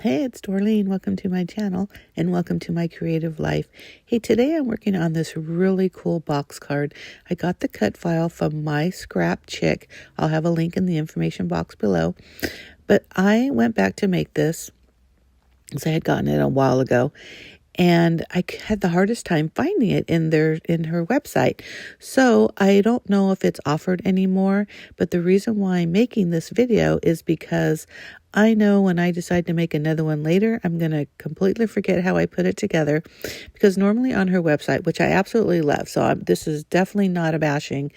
Hey, it's Dorleen. Welcome to my channel and welcome to my creative life. Hey, today I'm working on this really cool box card. I got the cut file from My Scrap Chick. I'll have a link in the information box below. But I went back to make this because I had gotten it a while ago. And I had the hardest time finding it in her website. So I don't know if it's offered anymore, but the reason why I'm making this video is because I know when I decide to make another one later, I'm going to completely forget how I put it together, because normally on her website, which I absolutely love, so this is definitely not a bashing,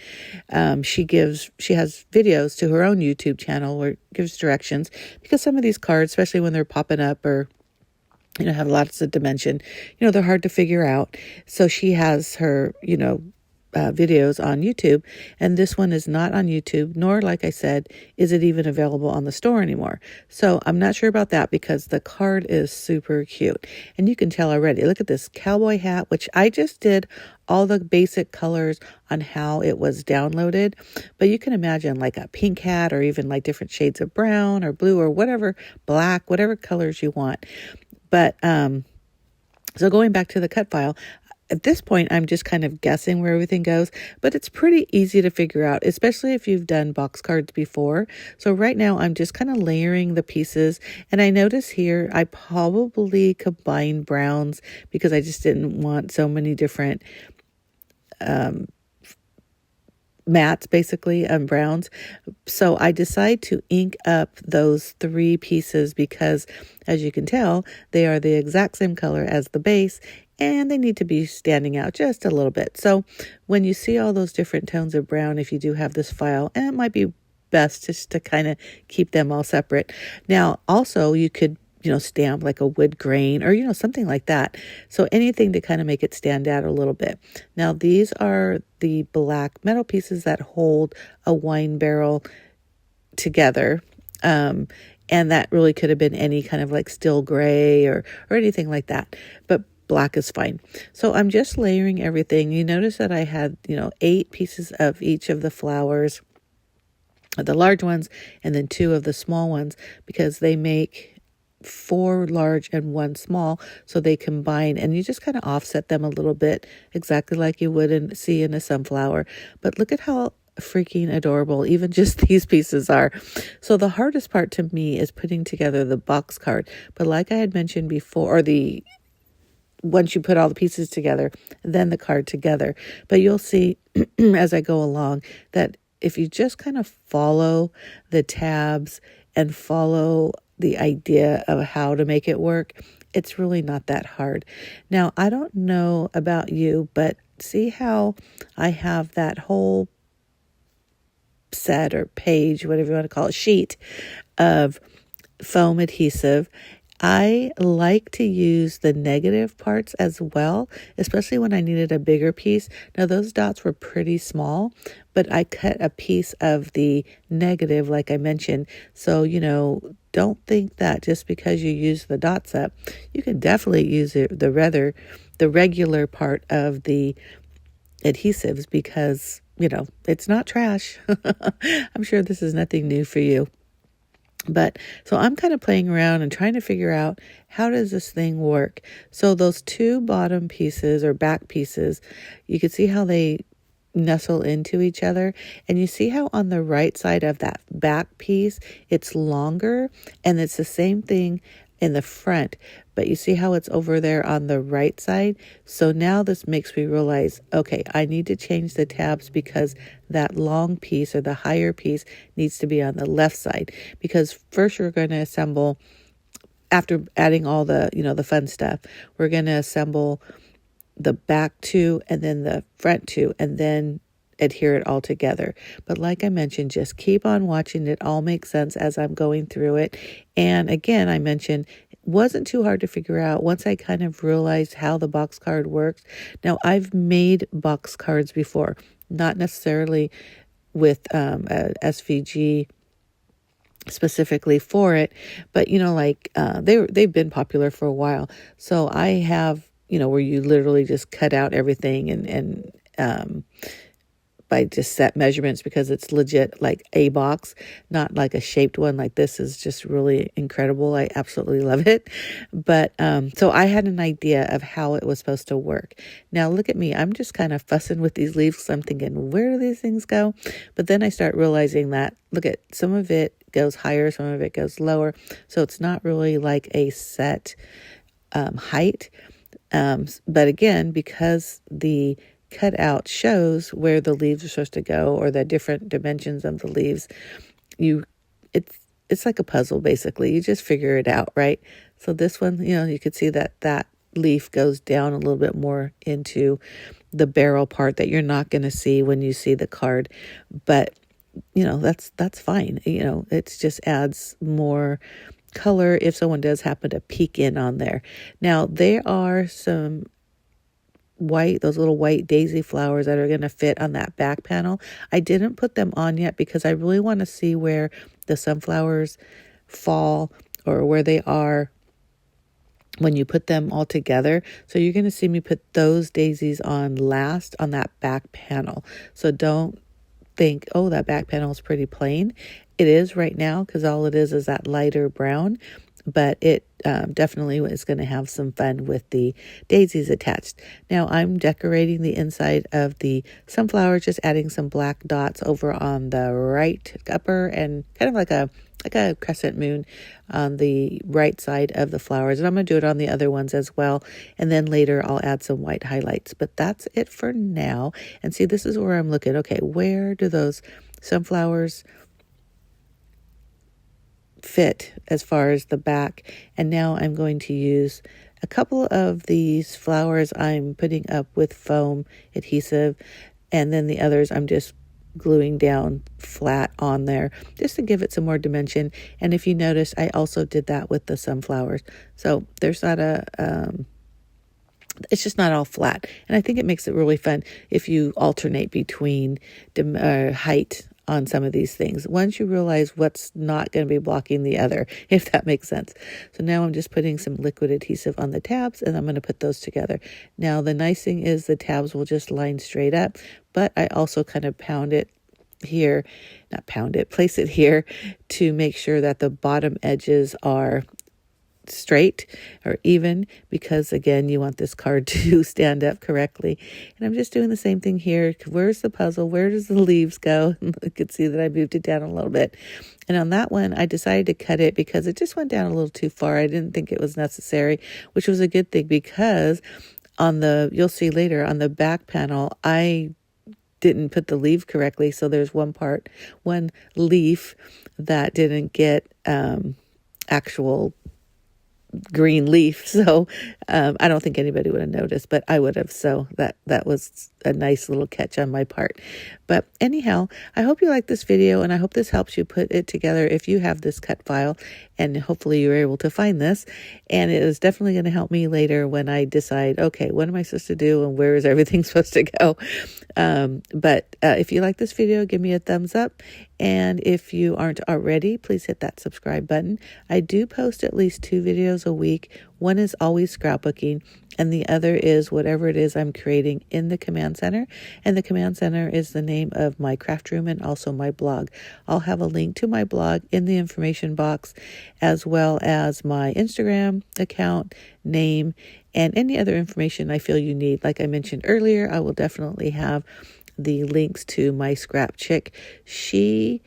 she has videos to her own YouTube channel where it gives directions, because some of these cards, especially when they're popping up or have lots of dimension, they're hard to figure out. So she has her, videos on YouTube, and this one is not on YouTube, nor, like I said, is it even available on the store anymore. So I'm not sure about that, because the card is super cute. And you can tell already, look at this cowboy hat, which I just did all the basic colors on how it was downloaded. But you can imagine like a pink hat, or even like different shades of brown or blue or whatever, black, whatever colors you want. But so going back to the cut file, at this point, I'm just kind of guessing where everything goes, but it's pretty easy to figure out, especially if you've done box cards before. So right now, I'm just kind of layering the pieces. And I notice here, I probably combined browns because I just didn't want so many different mats, basically, browns. So I decide to ink up those three pieces because, as you can tell, they are the exact same color as the base, and they need to be standing out just a little bit. So when you see all those different tones of brown, if you do have this file, and it might be best just to kind of keep them all separate. Now, also, you could stamp like a wood grain or, something like that. So anything to kind of make it stand out a little bit. Now, these are the black metal pieces that hold a wine barrel together. And that really could have been any kind of like steel gray or anything like that. But black is fine. So I'm just layering everything. You notice that I had, 8 pieces of each of the flowers, the large ones, and then 2 of the small ones, because they make 4 large and 1 small, so they combine, and you just kind of offset them a little bit, exactly like you would see in a sunflower. But look at how freaking adorable even just these pieces are. So the hardest part to me is putting together the box card. But like I had mentioned before, or once you put all the pieces together, then the card together. But you'll see as I go along that if you just kind of follow the tabs and follow the idea of how to make it work, it's really not that hard. Now, I don't know about you, but see how I have that whole set or page, whatever you want to call it, sheet of foam adhesive. I like to use the negative parts as well, especially when I needed a bigger piece. Now, those dots were pretty small, but I cut a piece of the negative, like I mentioned. So, don't think that just because you use the dots up, you can definitely use the regular part of the adhesives, because, it's not trash. I'm sure this is nothing new for you. But so I'm kind of playing around and trying to figure out, how does this thing work? So those 2 bottom pieces or back pieces, you can see how they nestle into each other. And you see how on the right side of that back piece, it's longer, and it's the same thing in the front, but you see how it's over there on the right side. So now this makes me realize, okay, I need to change the tabs, because that long piece or the higher piece needs to be on the left side. Because first you're going to assemble, after adding all the, the fun stuff, we're going to assemble the back 2 and then the front 2, and then adhere it all together. But like I mentioned, just keep on watching. It all makes sense as I'm going through it. And again, I mentioned it wasn't too hard to figure out once I kind of realized how the box card works. Now, I've made box cards before, not necessarily with a SVG specifically for it, but they've been popular for a while. So I have, where you literally just cut out everything and by just set measurements because it's legit like a box, not like a shaped one. Like this is just really incredible. I absolutely love it. But so I had an idea of how it was supposed to work. Now look at me. I'm just kind of fussing with these leaves. So I'm thinking, where do these things go? But then I start realizing that, look at, some of it goes higher, some of it goes lower. So it's not really like a set height. But again, because the cutout shows where the leaves are supposed to go, or the different dimensions of the leaves, it's like a puzzle basically. You just figure it out, right? So this one, you could see that leaf goes down a little bit more into the barrel part that you're not going to see when you see the card. But that's fine. It just adds more color if someone does happen to peek in on there. Now there are some those little white daisy flowers that are going to fit on that back panel. I didn't put them on yet because I really want to see where the sunflowers fall, or where they are when you put them all together. So you're going to see me put those daisies on last on that back panel. So don't think, oh, that back panel is pretty plain. It is right now because all it is that lighter brown, but it definitely is going to have some fun with the daisies attached. Now I'm decorating the inside of the sunflower, just adding some black dots over on the right upper, and kind of like a crescent moon on the right side of the flowers. And I'm going to do it on the other ones as well. And then later I'll add some white highlights. But that's it for now. And see, this is where I'm looking. Okay, where do those sunflowers fit as far as the back? And now I'm going to use a couple of these flowers I'm putting up with foam adhesive, and then the others I'm just gluing down flat on there just to give it some more dimension. And if you notice, I also did that with the sunflowers. So there's not it's just not all flat. And I think it makes it really fun if you alternate between height on some of these things, once you realize what's not going to be blocking the other, if that makes sense. So now I'm just putting some liquid adhesive on the tabs, and I'm going to put those together. Now the nice thing is the tabs will just line straight up, but I also kind of place it here to make sure that the bottom edges are straight or even, because again, you want this card to stand up correctly. And I'm just doing the same thing here. Where's the puzzle? Where does the leaves go? You can see that I moved it down a little bit. And on that one, I decided to cut it because it just went down a little too far. I didn't think it was necessary, which was a good thing, because you'll see later on the back panel, I didn't put the leaf correctly. So there's one leaf that didn't get actual green leaf. So I don't think anybody would have noticed, but I would have. So that was a nice little catch on my part. But anyhow, I hope you like this video, and I hope this helps you put it together if you have this cut file, and hopefully you're able to find this. And it is definitely going to help me later when I decide, okay, what am I supposed to do and where is everything supposed to go? But if you like this video, give me a thumbs up. And if you aren't already, please hit that subscribe button. I do post at least 2 videos a week. One is always scrapbooking, and the other is whatever it is I'm creating in the Command Center. And the Command Center is the name of my craft room and also my blog. I'll have a link to my blog in the information box, as well as my Instagram account, name, and any other information I feel you need. Like I mentioned earlier, I will definitely have the links to my scrap chick. She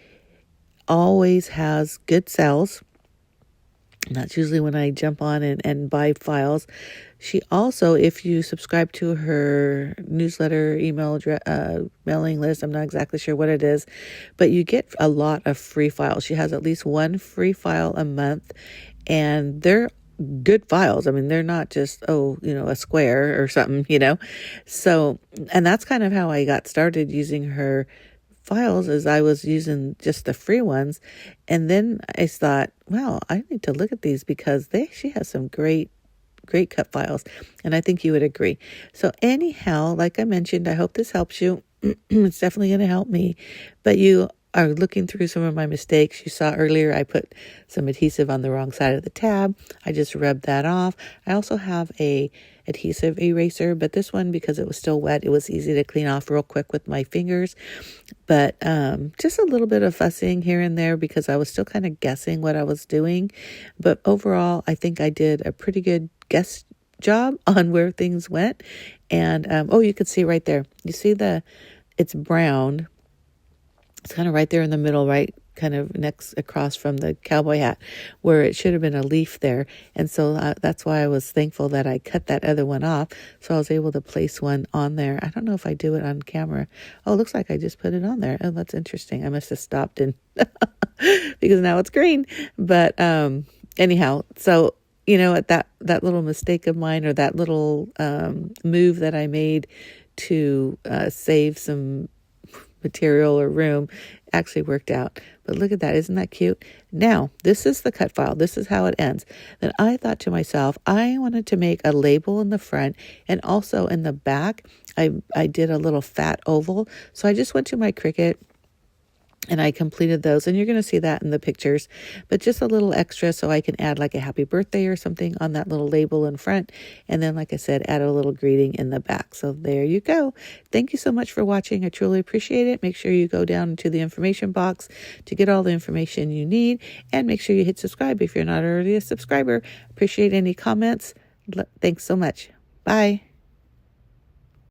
always has good sales. And that's usually when I jump on and buy files. She also, if you subscribe to her newsletter, email mailing list, I'm not exactly sure what it is, but you get a lot of free files. She has at least 1 free file a month, and they're good files. I mean, they're not just, a square or something, So, and that's kind of how I got started using her files, as I was using just the free ones. And then I thought, well, I need to look at these because she has some great cut files, and I think you would agree. So anyhow, like I mentioned, I hope this helps you. It's definitely going to help me. But you are looking through some of my mistakes, you saw earlier I put some adhesive on the wrong side of the tab. I just rubbed that off. I also have a adhesive eraser, but this one, because it was still wet, it was easy to clean off real quick with my fingers. But just a little bit of fussing here and there because I was still kind of guessing what I was doing. But overall, I think I did a pretty good guess job on where things went. And oh, you can see right there. You see it's brown. It's kind of right there in the middle, right? Kind of next across from the cowboy hat where it should have been a leaf there. And so that's why I was thankful that I cut that other one off. So I was able to place one on there. I don't know if I do it on camera. Oh, it looks like I just put it on there. Oh, that's interesting. I must have stopped and because now it's green. But anyhow, so at that little mistake of mine, or that little move that I made to save some material or room, actually worked out. But look at that. Isn't that cute? Now, this is the cut file. This is how it ends. Then I thought to myself, I wanted to make a label in the front, and also in the back, I did a little fat oval. So I just went to my Cricut and I completed those, and you're going to see that in the pictures, but just a little extra so I can add like a happy birthday or something on that little label in front. And then, like I said, add a little greeting in the back. So there you go. Thank you so much for watching. I truly appreciate it. Make sure you go down into the information box to get all the information you need, and make sure you hit subscribe if you're not already a subscriber. Appreciate any comments. Thanks so much. Bye.